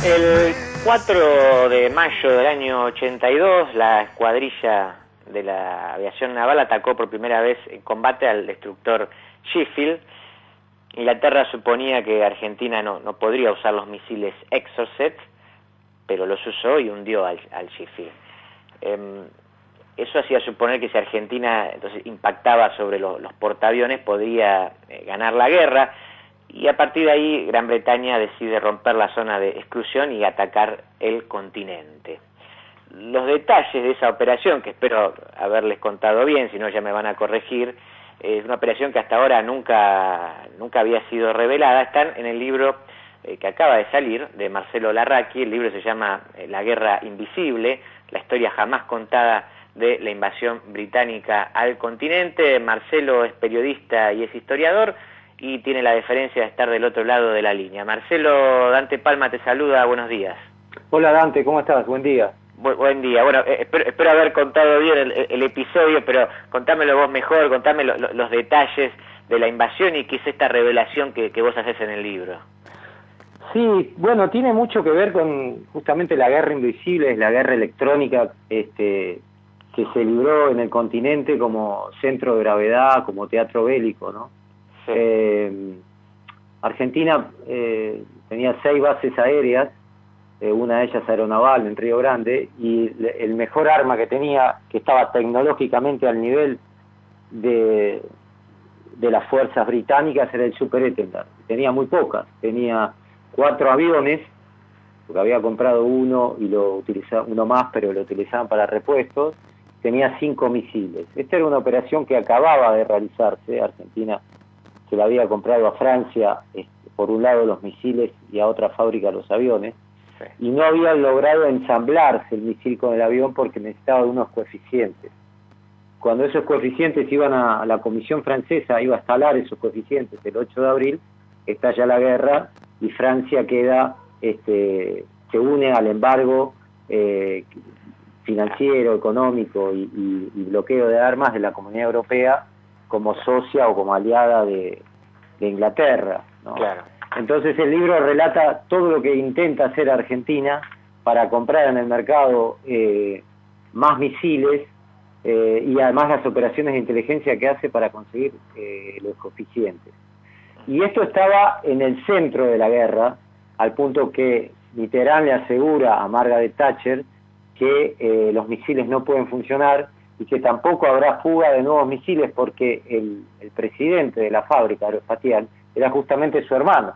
El 4 de mayo del año 82, la escuadrilla de la aviación naval atacó por primera vez en combate al destructor Sheffield. Inglaterra suponía que Argentina no podría usar los misiles Exocet, pero los usó y hundió al Sheffield. Eso hacía suponer que si Argentina entonces impactaba sobre los portaaviones podría ganar la guerra, y a partir de ahí Gran Bretaña decide romper la zona de exclusión y atacar el continente. Los detalles de esa operación, que espero haberles contado bien, si no ya me van a corregir, es una operación que hasta ahora nunca había sido revelada, están en el libro que acaba de salir de Marcelo Larraqui. El libro se llama La Guerra Invisible, la historia jamás contada de la invasión británica al continente. Marcelo es periodista y es historiador, y tiene la deferencia de estar del otro lado de la línea. Marcelo, Dante Palma te saluda, buenos días. Hola Dante, ¿cómo estás? Buen día. Buen día. Bueno, espero haber contado bien el episodio, pero contámelo vos mejor, contame los detalles de la invasión y qué es esta revelación que vos haces en el libro. Sí, bueno, tiene mucho que ver con justamente la guerra invisible, es la guerra electrónica que se libró en el continente como centro de gravedad, como teatro bélico, ¿no? Sí. Argentina tenía 6 bases aéreas, una de ellas aeronaval en Río Grande, y el mejor arma que tenía, que estaba tecnológicamente al nivel de las fuerzas británicas, era el Superétendard. Tenía muy pocas, tenía 4 aviones, porque había comprado uno y uno más, pero lo utilizaban para repuestos. Tenía 5 misiles. Esta era una operación que acababa de realizarse. Argentina se la había comprado a Francia, por un lado los misiles y a otra fábrica los aviones, sí. Y no habían logrado ensamblarse el misil con el avión porque necesitaba unos coeficientes. Cuando esos coeficientes iban a la Comisión Francesa, iba a instalar esos coeficientes el 8 de abril, estalla la guerra y Francia se une al embargo financiero, económico y bloqueo de armas de la Comunidad Europea como socia o como aliada de Inglaterra, ¿no? Claro. Entonces el libro relata todo lo que intenta hacer Argentina para comprar en el mercado más misiles y además las operaciones de inteligencia que hace para conseguir los coeficientes. Y esto estaba en el centro de la guerra, al punto que Mitterrand le asegura a Margaret Thatcher que los misiles no pueden funcionar y que tampoco habrá fuga de nuevos misiles porque el presidente de la fábrica aeroespacial era justamente su hermano,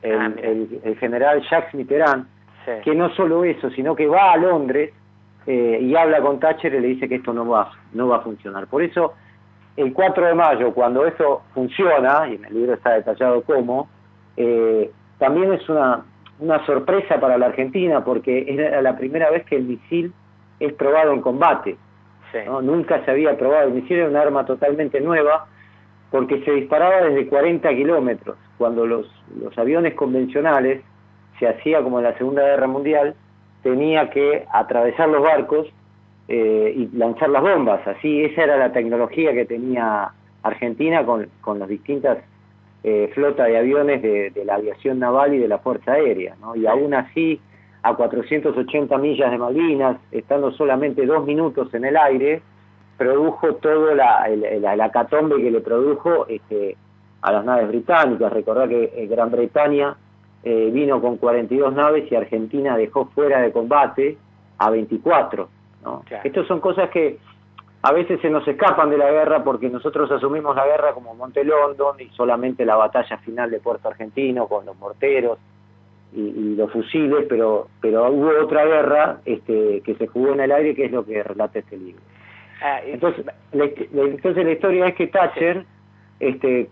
el general Jacques Mitterrand, sí. Que no solo eso, sino que va a Londres y habla con Thatcher y le dice que esto no va a funcionar. Por eso, el 4 de mayo, cuando eso funciona, y en el libro está detallado cómo, también es una sorpresa para la Argentina, porque era la primera vez que el misil es probado en combate. Sí. ¿No? Nunca se había probado el misil, era un arma totalmente nueva, porque se disparaba desde 40 kilómetros, cuando los aviones convencionales, se hacía como en la Segunda Guerra Mundial, tenía que atravesar los barcos y lanzar las bombas. Así, esa era la tecnología que tenía Argentina con las distintas flotas de aviones de la aviación naval y de la Fuerza Aérea, ¿no? Y aún así, a 480 millas de Malvinas, estando solamente 2 minutos en el aire, produjo todo la hecatombe que le produjo a las naves británicas. Recordá que Gran Bretaña vino con 42 naves y Argentina dejó fuera de combate a 24, ¿no? Claro. Estas son cosas que a veces se nos escapan de la guerra porque nosotros asumimos la guerra como Monte London y solamente la batalla final de Puerto Argentino con los morteros y los fusiles, pero hubo otra guerra que se jugó en el aire, que es lo que relata este libro. Entonces la historia es que Thatcher,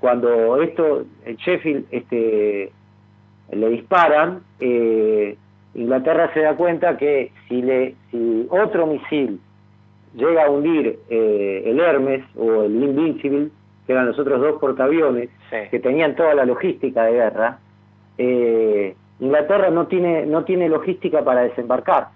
cuando en Sheffield le disparan, Inglaterra se da cuenta que si otro misil llega a hundir el Hermes o el Invincible, que eran los otros 2 portaaviones, sí, que tenían toda la logística de guerra, Inglaterra no tiene logística para desembarcar,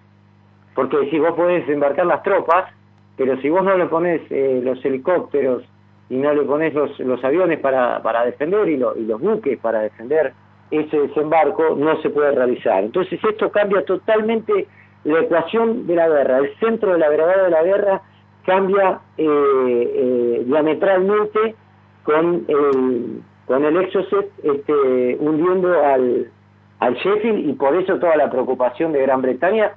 porque si vos podés desembarcar las tropas, pero si vos no le ponés los helicópteros y no le ponés los aviones para defender y los buques para defender ese desembarco no se puede realizar. Entonces esto cambia totalmente la ecuación de la guerra. El centro de la gravedad de la guerra cambia diametralmente con el Exocet hundiendo al Sheffield, y por eso toda la preocupación de Gran Bretaña,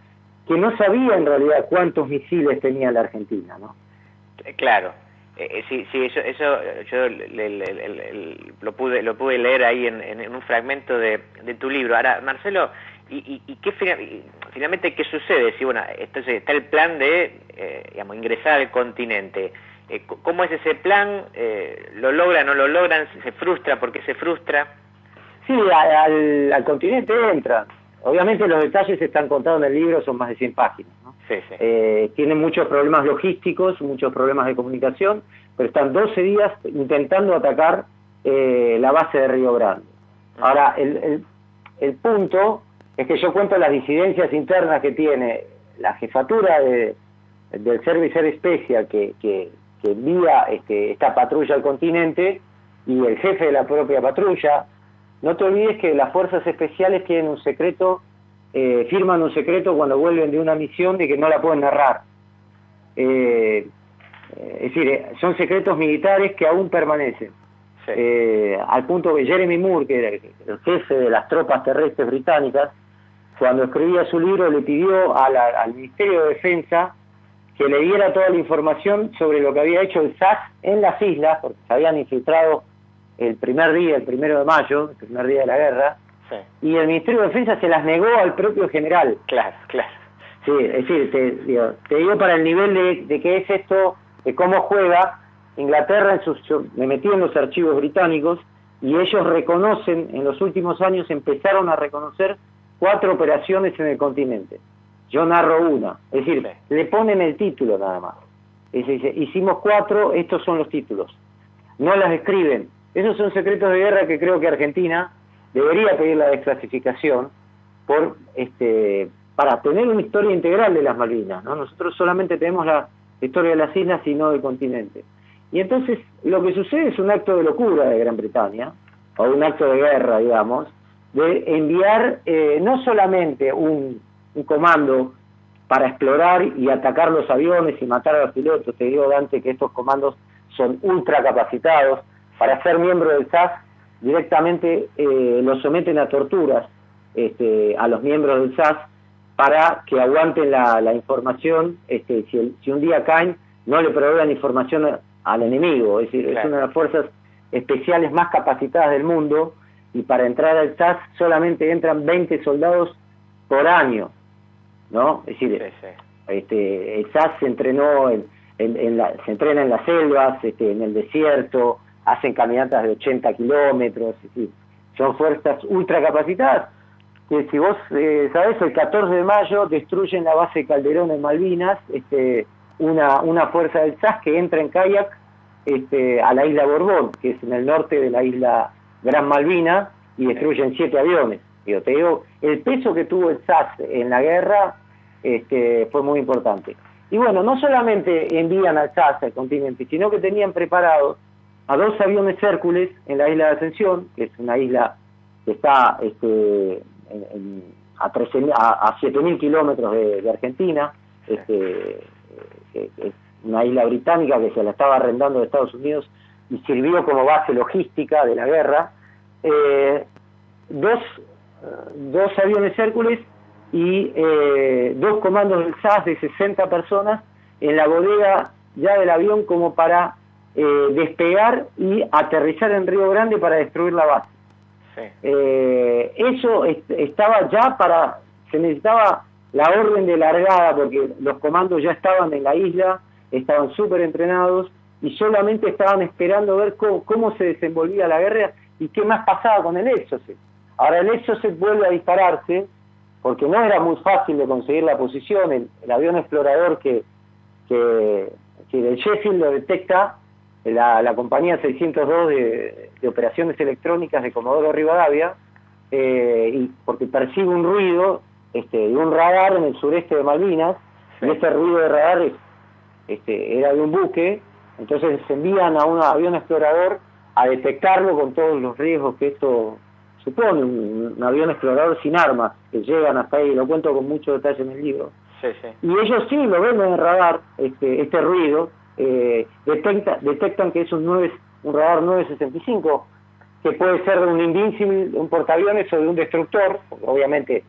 que no sabía en realidad cuántos misiles tenía la Argentina, ¿no? Claro. Sí, eso yo lo pude leer ahí en un fragmento de tu libro. Ahora, Marcelo, ¿y qué finalmente qué sucede? Si bueno, entonces está el plan de ingresar al continente. ¿Cómo es ese plan? ¿Lo logran, no lo logran? ¿Se frustra? ¿Por qué se frustra? Sí, al continente entra. Obviamente los detalles están contados en el libro, son más de 100 páginas, ¿no? Sí. Tienen muchos problemas logísticos, muchos problemas de comunicación, pero están 12 días intentando atacar la base de Río Grande. Ahora, el punto es que yo cuento las disidencias internas que tiene la jefatura del Service Air Special que envía esta patrulla al continente, y el jefe de la propia patrulla. No te olvides que las fuerzas especiales tienen un secreto, firman un secreto cuando vuelven de una misión de que no la pueden narrar. Es decir, son secretos militares que aún permanecen. Sí. Al punto que Jeremy Moore, que era el jefe de las tropas terrestres británicas, cuando escribía su libro le pidió al Ministerio de Defensa que le diera toda la información sobre lo que había hecho el SAS en las islas, porque se habían infiltrado el primer día, el 1 de mayo, el primer día de la guerra, sí. Y el Ministerio de Defensa se las negó al propio general. Claro. Sí, es decir, te digo para el nivel de qué es esto, de cómo juega Inglaterra. Yo me metí en los archivos británicos y ellos reconocen, en los últimos años empezaron a reconocer 4 operaciones en el continente. Yo narro una, es decir, sí. Le ponen el título nada más. Dice, hicimos 4, estos son los títulos. No las escriben. Esos son secretos de guerra que creo que Argentina debería pedir la desclasificación para tener una historia integral de las Malvinas, ¿no? Nosotros solamente tenemos la historia de las islas y no del continente. Y entonces lo que sucede es un acto de locura de Gran Bretaña, o un acto de guerra, digamos, de enviar no solamente un comando para explorar y atacar los aviones y matar a los pilotos. Te digo, Dante, que estos comandos son ultra capacitados. Para ser miembro del SAS, directamente los someten a torturas a los miembros del SAS para que aguanten la información. Si un día caen, no le provean información al enemigo. Es decir, claro. Es una de las fuerzas especiales más capacitadas del mundo, y para entrar al SAS solamente entran 20 soldados por año, ¿no? Es decir, sí. El SAS se entrenó se entrena en las selvas, en el desierto, hacen caminatas de 80 kilómetros, es decir, son fuerzas ultra capacitadas, que si vos sabés, el 14 de mayo destruyen la base Calderón en Malvinas, una fuerza del SAS que entra en kayak a la isla Borbón, que es en el norte de la isla Gran Malvina, y destruyen 7 aviones. Te digo, el peso que tuvo el SAS en la guerra fue muy importante. Y bueno, no solamente envían al SAS al continente, sino que tenían preparados a 2 aviones Hércules en la isla de Ascensión, que es una isla que está a 7.000 kilómetros de Argentina, es una isla británica que se la estaba arrendando de Estados Unidos y sirvió como base logística de la guerra. 2 aviones Hércules y 2 comandos del SAS de 60 personas en la bodega ya del avión, como para despegar y aterrizar en Río Grande para destruir la base. Sí. Eso estaba ya se necesitaba la orden de largada, porque los comandos ya estaban en la isla, estaban súper entrenados y solamente estaban esperando ver cómo se desenvolvía la guerra y qué más pasaba con el Exocet. Ahora el Exocet vuelve a dispararse, porque no era muy fácil de conseguir la posición. El avión explorador que del Sheffield lo detecta la compañía 602 de operaciones electrónicas de Comodoro Rivadavia, y porque percibe un ruido de un radar en el sureste de Malvinas, sí. Y ese ruido de radar era de un buque. Entonces se envían a un avión explorador a detectarlo, con todos los riesgos que esto supone, un avión explorador sin armas, que llegan hasta ahí, lo cuento con mucho detalle en el libro. Sí, sí. Y ellos sí lo ven en el radar, este ruido, detectan que es un radar 965, que puede ser de un Invincible, un portaaviones o de un destructor. Obviamente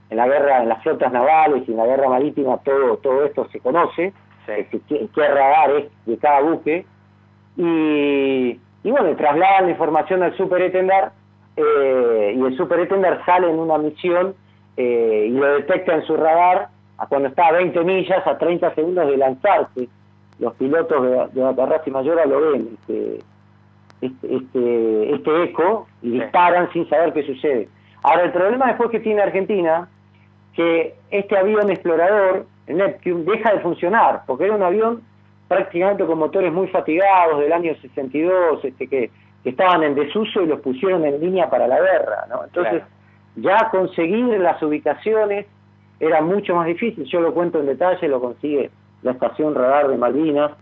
en la guerra, en las flotas navales y en la guerra marítima todo esto se conoce, sí. Qué radar es de cada buque, y bueno, trasladan la información al Super Étendard, y el Super Étendard sale en una misión y lo detecta en su radar cuando está a 20 millas, a 30 segundos de lanzarse. Los pilotos de Aterraza y Mayora lo ven, este eco, y disparan sin saber qué sucede. Ahora, el problema después que tiene Argentina, que este avión explorador, el Neptune, deja de funcionar, porque era un avión prácticamente con motores muy fatigados del año 62, que estaban en desuso y los pusieron en línea para la guerra, ¿no? Entonces, ya conseguir las ubicaciones era mucho más difícil. Yo lo cuento en detalle, lo consigue la estación radar de Malvinas,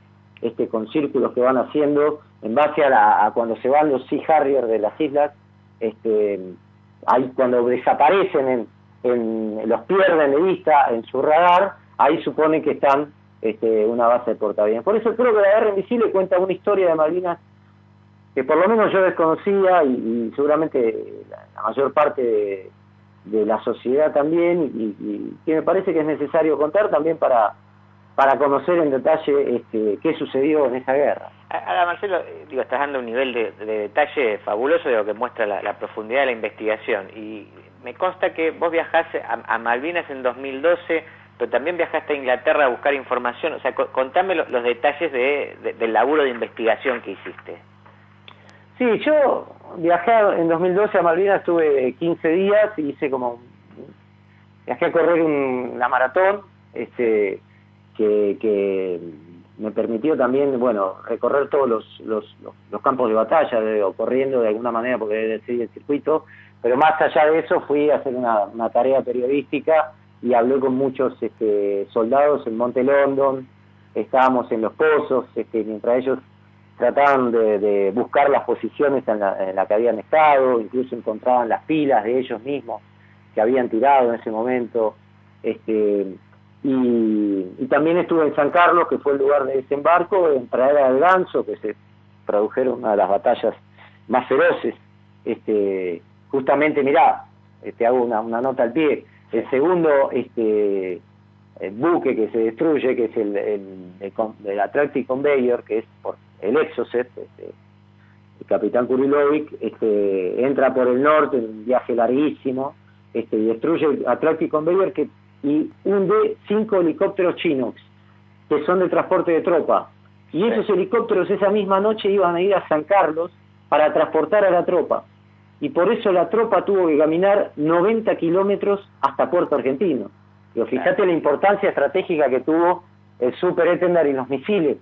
con círculos que van haciendo en base a cuando se van los Sea Harrier de las islas, ahí cuando desaparecen, los pierden de vista en su radar, ahí supone que están una base de portaaviones. Por eso creo que La Guerra Invisible cuenta una historia de Malvinas que por lo menos yo desconocía, y seguramente la mayor parte de la sociedad también, y que me parece que es necesario contar también para conocer en detalle qué sucedió en esa guerra. Ahora, Marcelo, estás dando un nivel de detalle fabuloso de lo que muestra la profundidad de la investigación, y me consta que vos viajaste a Malvinas en 2012, pero también viajaste a Inglaterra a buscar información. O sea, contame los detalles del laburo de investigación que hiciste. Sí, yo viajé en 2012 a Malvinas, estuve 15 días y viajé a correr una maratón, que me permitió también, bueno, recorrer todos los campos de batalla, corriendo de alguna manera porque decidí el circuito, pero más allá de eso fui a hacer una tarea periodística y hablé con muchos soldados en Monte London. Estábamos en los pozos, mientras ellos trataban de buscar las posiciones en la que habían estado, incluso encontraban las pilas de ellos mismos que habían tirado en ese momento, y también estuve en San Carlos, que fue el lugar de desembarco, en Pradera del Ganso, que se produjeron una de las batallas más feroces. Justamente, mirá, te hago una nota al pie, el segundo el buque que se destruye, que es el Atlantic Conveyor, que es por el Exocet, el capitán Kurilovic, entra por el norte en un viaje larguísimo, y destruye el Atlantic Conveyor y hunde 5 helicópteros chinos, que son de transporte de tropa. Y esos helicópteros esa misma noche iban a ir a San Carlos para transportar a la tropa. Y por eso la tropa tuvo que caminar 90 kilómetros hasta Puerto Argentino. Pero fíjate la importancia estratégica que tuvo el Super Étendard y los misiles,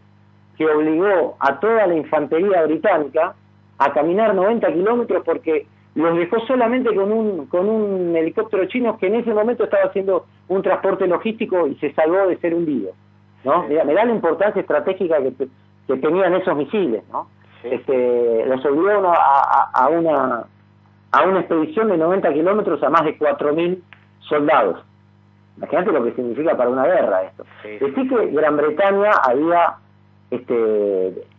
que obligó a toda la infantería británica a caminar 90 kilómetros porque los dejó solamente con un helicóptero chino que en ese momento estaba haciendo un transporte logístico y se salvó de ser hundido, ¿no? Me da la importancia estratégica que tenían esos misiles, ¿no? Los obligó a una expedición de 90 kilómetros a más de 4.000 soldados. Imagínate lo que significa para una guerra esto. Decir que Gran Bretaña había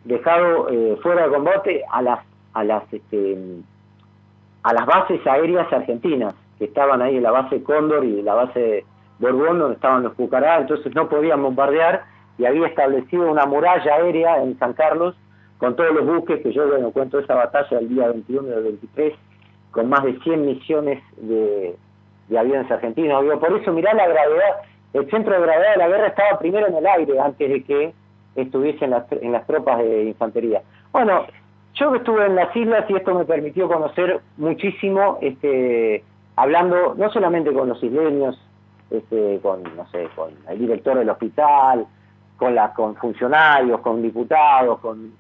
dejado fuera de combate a las bases aéreas argentinas, que estaban ahí en la base Cóndor y la base Borbón, donde estaban los Pucará, entonces no podían bombardear, y había establecido una muralla aérea en San Carlos, con todos los buques, que yo cuento esa batalla del día 21 y del 23, con más de 100 misiones de aviones argentinos. Por eso mirá la gravedad, el centro de gravedad de la guerra estaba primero en el aire, antes de que estuviese en las tropas de infantería. Bueno, yo estuve en las islas y esto me permitió conocer muchísimo, hablando no solamente con los isleños, con el director del hospital, con funcionarios, con diputados, con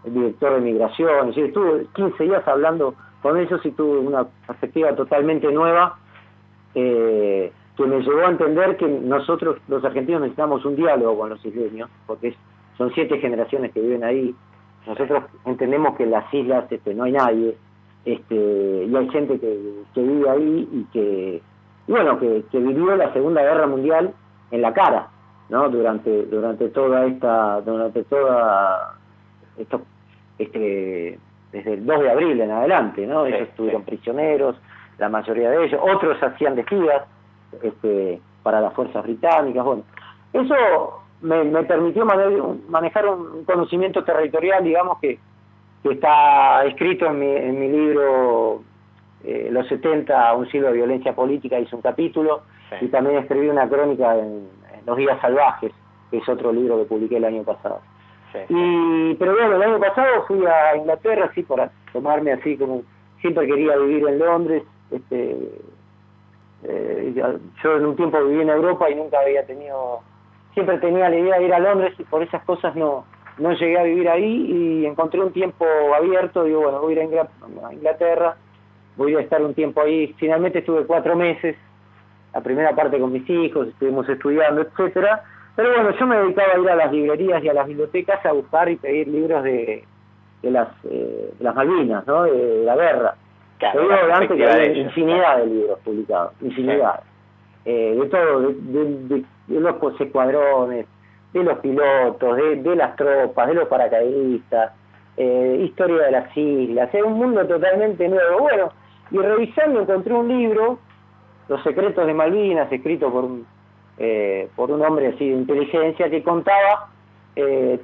el director de migración. Yo estuve 15 días hablando con ellos y tuve una perspectiva totalmente nueva, que me llevó a entender que nosotros los argentinos necesitamos un diálogo con los isleños, porque son 7 generaciones que viven ahí. Nosotros entendemos que en las islas no hay nadie, y hay gente que vive ahí y que vivió la Segunda Guerra Mundial en la cara, ¿no? Durante toda esto, desde el 2 de abril en adelante, ¿no? Ellos estuvieron prisioneros, la mayoría de ellos, otros hacían de espías para las fuerzas británicas. Bueno, eso me permitió manejar un conocimiento territorial, digamos, que está escrito en mi libro Los 70, un siglo de violencia política, hice un capítulo, y también escribí una crónica en Los Días Salvajes, que es otro libro que publiqué el año pasado. Pero bueno, el año pasado fui a Inglaterra, así para tomarme así como siempre quería vivir en Londres. Yo en un tiempo viví en Europa y nunca siempre tenía la idea de ir a Londres, y por esas cosas no llegué a vivir ahí, y encontré un tiempo abierto. Digo, bueno, voy a ir a Inglaterra, voy a estar un tiempo ahí. Finalmente estuve 4 meses, la primera parte con mis hijos, estuvimos estudiando, etcétera. Pero bueno, yo me dedicaba a ir a las librerías y a las bibliotecas a buscar y pedir libros de las Malvinas, ¿no? De la guerra. Claro, antes que había infinidad de libros publicados, infinidad. De todo, de los escuadrones, de los pilotos, de las tropas, de los paracaidistas, historia de las islas, es un mundo totalmente nuevo. Bueno, y revisando encontré un libro, Los secretos de Malvinas, escrito por un hombre así de inteligencia, que contaba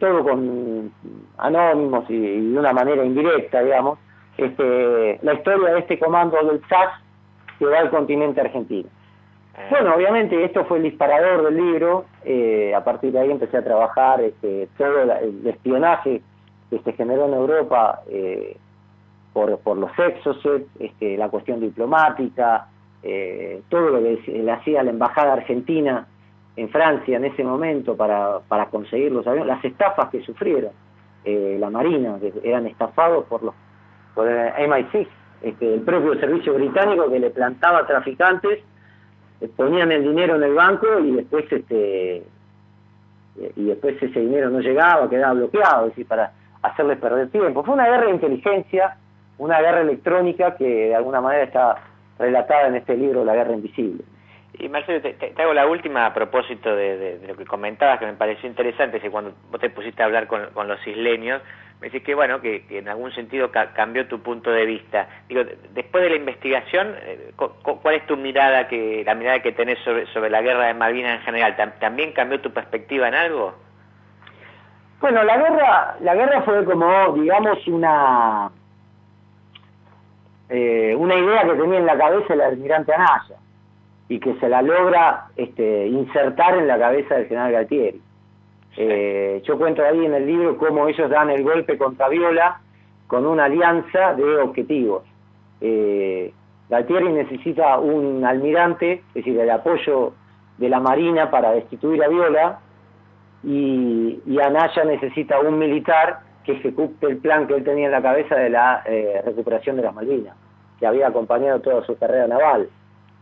todo con anónimos y de una manera indirecta, digamos, la historia de este comando del SAS que va al continente argentino. Bueno, obviamente esto fue el disparador del libro. A partir de ahí empecé a trabajar todo el espionaje que se generó en Europa por los Exocet, la cuestión diplomática, todo lo que le hacía la embajada argentina en Francia en ese momento para conseguir los aviones, las estafas que sufrieron la Marina, que eran estafados por el MI6, el propio servicio británico, que le plantaba traficantes, ponían el dinero en el banco y después ese dinero no llegaba, quedaba bloqueado, es decir, para hacerles perder tiempo. Fue una guerra de inteligencia, una guerra electrónica que de alguna manera está relatada en este libro, La Guerra Invisible. Y Marcelo, te hago la última a propósito de lo que comentabas, que me pareció interesante, que cuando vos te pusiste a hablar con los isleños, me decís que bueno, que en algún sentido cambió tu punto de vista. Digo, después de la investigación, ¿cuál es tu mirada, la mirada que tenés sobre la guerra de Malvinas en general? ¿También cambió tu perspectiva en algo? Bueno, la guerra fue como, digamos, una idea que tenía en la cabeza el almirante Anaya, y que se la logra insertar en la cabeza del general Galtieri. Yo cuento ahí en el libro cómo ellos dan el golpe contra Viola con una alianza de objetivos. Galtieri necesita un almirante, es decir, el apoyo de la Marina para destituir a Viola, y Anaya necesita un militar que ejecute el plan que él tenía en la cabeza de la recuperación de las Malvinas, que había acompañado toda su carrera naval,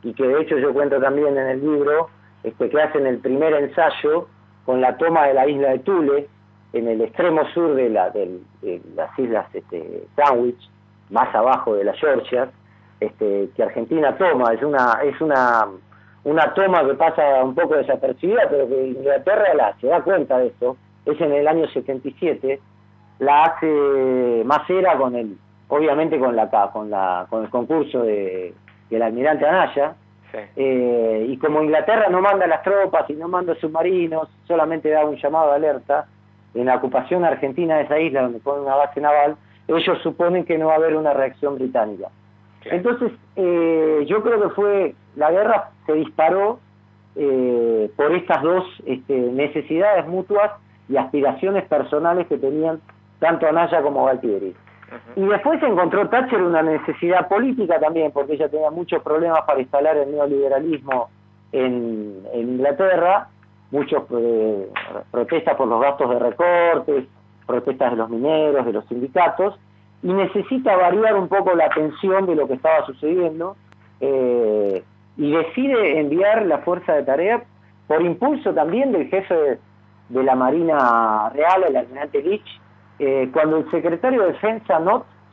y que de hecho yo cuento también en el libro que hacen el primer ensayo con la toma de la isla de Thule, en el extremo sur de las islas Sandwich, más abajo de la Georgia, que Argentina toma. Es una toma que pasa un poco desapercibida, pero que Inglaterra se da cuenta de esto. Es en el año 77, la hace Macera obviamente con el concurso del almirante Anaya. Y como Inglaterra no manda las tropas y no manda submarinos, solamente da un llamado de alerta en la ocupación argentina de esa isla donde pone una base naval, ellos suponen que no va a haber una reacción británica. Claro. Entonces yo creo que la guerra se disparó por estas dos necesidades mutuas y aspiraciones personales que tenían tanto Anaya como Galtieri. Y después encontró Thatcher una necesidad política también, porque ella tenía muchos problemas para instalar el neoliberalismo en Inglaterra, muchas protestas por los gastos de recortes, protestas de los mineros, de los sindicatos, y necesita variar un poco la tensión de lo que estaba sucediendo, y decide enviar la fuerza de tarea por impulso también del jefe de la Marina Real, el almirante Leach, cuando el secretario de Defensa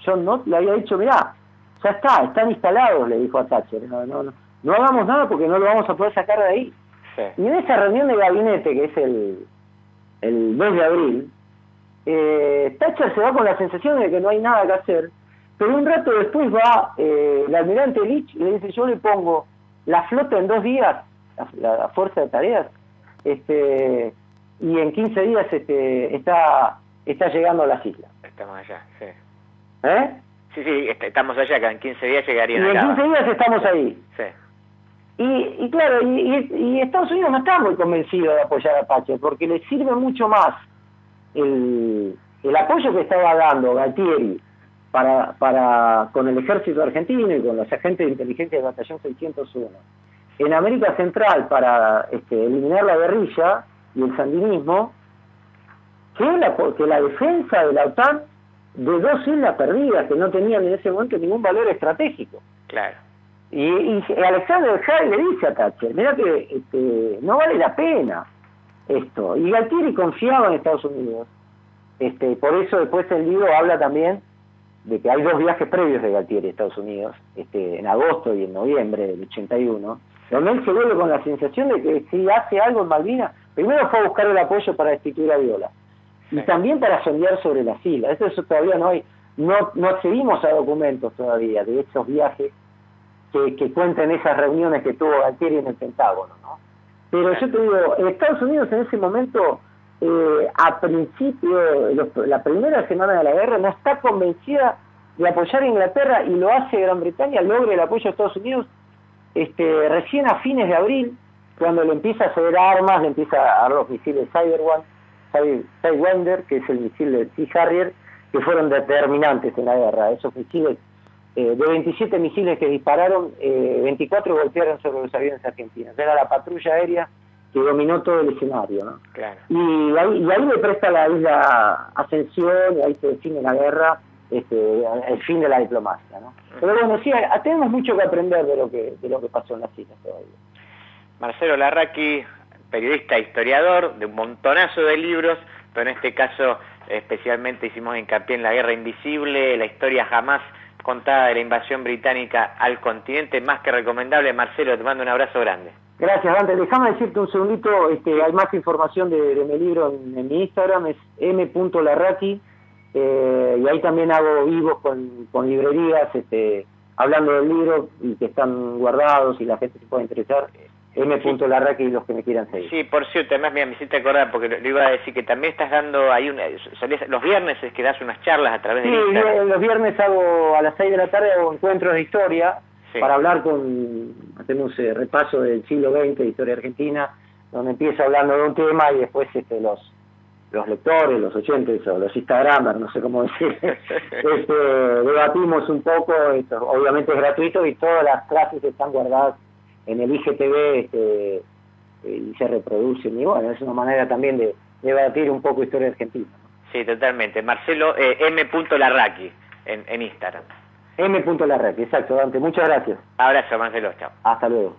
John Nott le había dicho, mirá, ya está, están instalados, le dijo a Thatcher, no hagamos nada porque no lo vamos a poder sacar de ahí. Sí. Y en esa reunión de gabinete, que es el 2 de abril, Thatcher se va con la sensación de que no hay nada que hacer, pero un rato después va el almirante Leach y le dice, yo le pongo la flota en 2 días, la fuerza de tareas, y en 15 días está llegando a las islas. Estamos allá, sí. ¿Eh? Sí, estamos allá, que en 15 días llegarían acá. Y en 15 días estamos ahí. Sí. Y claro, y Estados Unidos no está muy convencido de apoyar a Thatcher, porque le sirve mucho más el apoyo que estaba dando Galtieri con el ejército argentino y con los agentes de inteligencia del batallón 601 en América Central para eliminar la guerrilla y el sandinismo, que la defensa de la OTAN de 2 islas perdidas que no tenían en ese momento ningún valor estratégico. Claro. Y Alexander Haig le dice a Thatcher, mira que no vale la pena esto. Y Galtieri confiaba en Estados Unidos. Por eso después el libro habla también de que hay 2 viajes previos de Galtieri a Estados Unidos, en agosto y en noviembre del 81, donde él se vuelve con la sensación de que si hace algo en Malvinas, primero fue a buscar el apoyo para destituir a Viola, y también para sondear sobre las islas. Eso todavía no accedimos a documentos todavía de esos viajes que cuentan esas reuniones que tuvo Galtieri en el Pentágono, ¿no? Pero yo te digo, Estados Unidos en ese momento, a principio, la primera semana de la guerra, no está convencida de apoyar a Inglaterra, y lo hace Gran Bretaña, logra el apoyo de Estados Unidos recién a fines de abril, cuando le empieza a ceder armas, le empieza a dar los misiles Sidewinder, que es el misil de Sea Harrier, que fueron determinantes en la guerra. Esos misiles, de 27 misiles que dispararon, 24 golpearon sobre los aviones argentinos. Era la patrulla aérea que dominó todo el escenario, ¿no? Claro. Y ahí le presta la isla Ascensión, y ahí se define la guerra, el fin de la diplomacia, ¿no? Pero bueno, sí, tenemos mucho que aprender de lo que pasó en las islas todavía. Marcelo Larraqui, periodista, historiador, de un montonazo de libros, pero en este caso especialmente hicimos hincapié en La Guerra Invisible, la historia jamás contada de la invasión británica al continente, más que recomendable. Marcelo, te mando un abrazo grande. Gracias, Dante. Déjame decirte un segundito, hay más información de mi libro en mi Instagram, es m.larraqui, y ahí también hago vivos con librerías, hablando del libro, y que están guardados y la gente se puede interesar. m.larraqui y los que me quieran seguir. Sí, por cierto, además me hiciste acordar, porque lo iba a decir, que también estás dando ahí los viernes es que das unas charlas a través de Instagram. Sí, los viernes hago a las 6 de la tarde encuentros de historia, para hablar hacemos repaso del siglo XX de historia argentina, donde empiezo hablando de un tema y después los lectores, los oyentes o los instagramers, no sé cómo decir, debatimos un poco. Esto obviamente es gratuito y todas las clases están guardadas en el IGTV, y se reproducen, y bueno, es una manera también de debatir un poco historia argentina, ¿no? Sí, totalmente. Marcelo, m.larraqui en Instagram. m.larraqui, exacto, Dante. Muchas gracias. Abrazo, Marcelo. Chao. Hasta luego.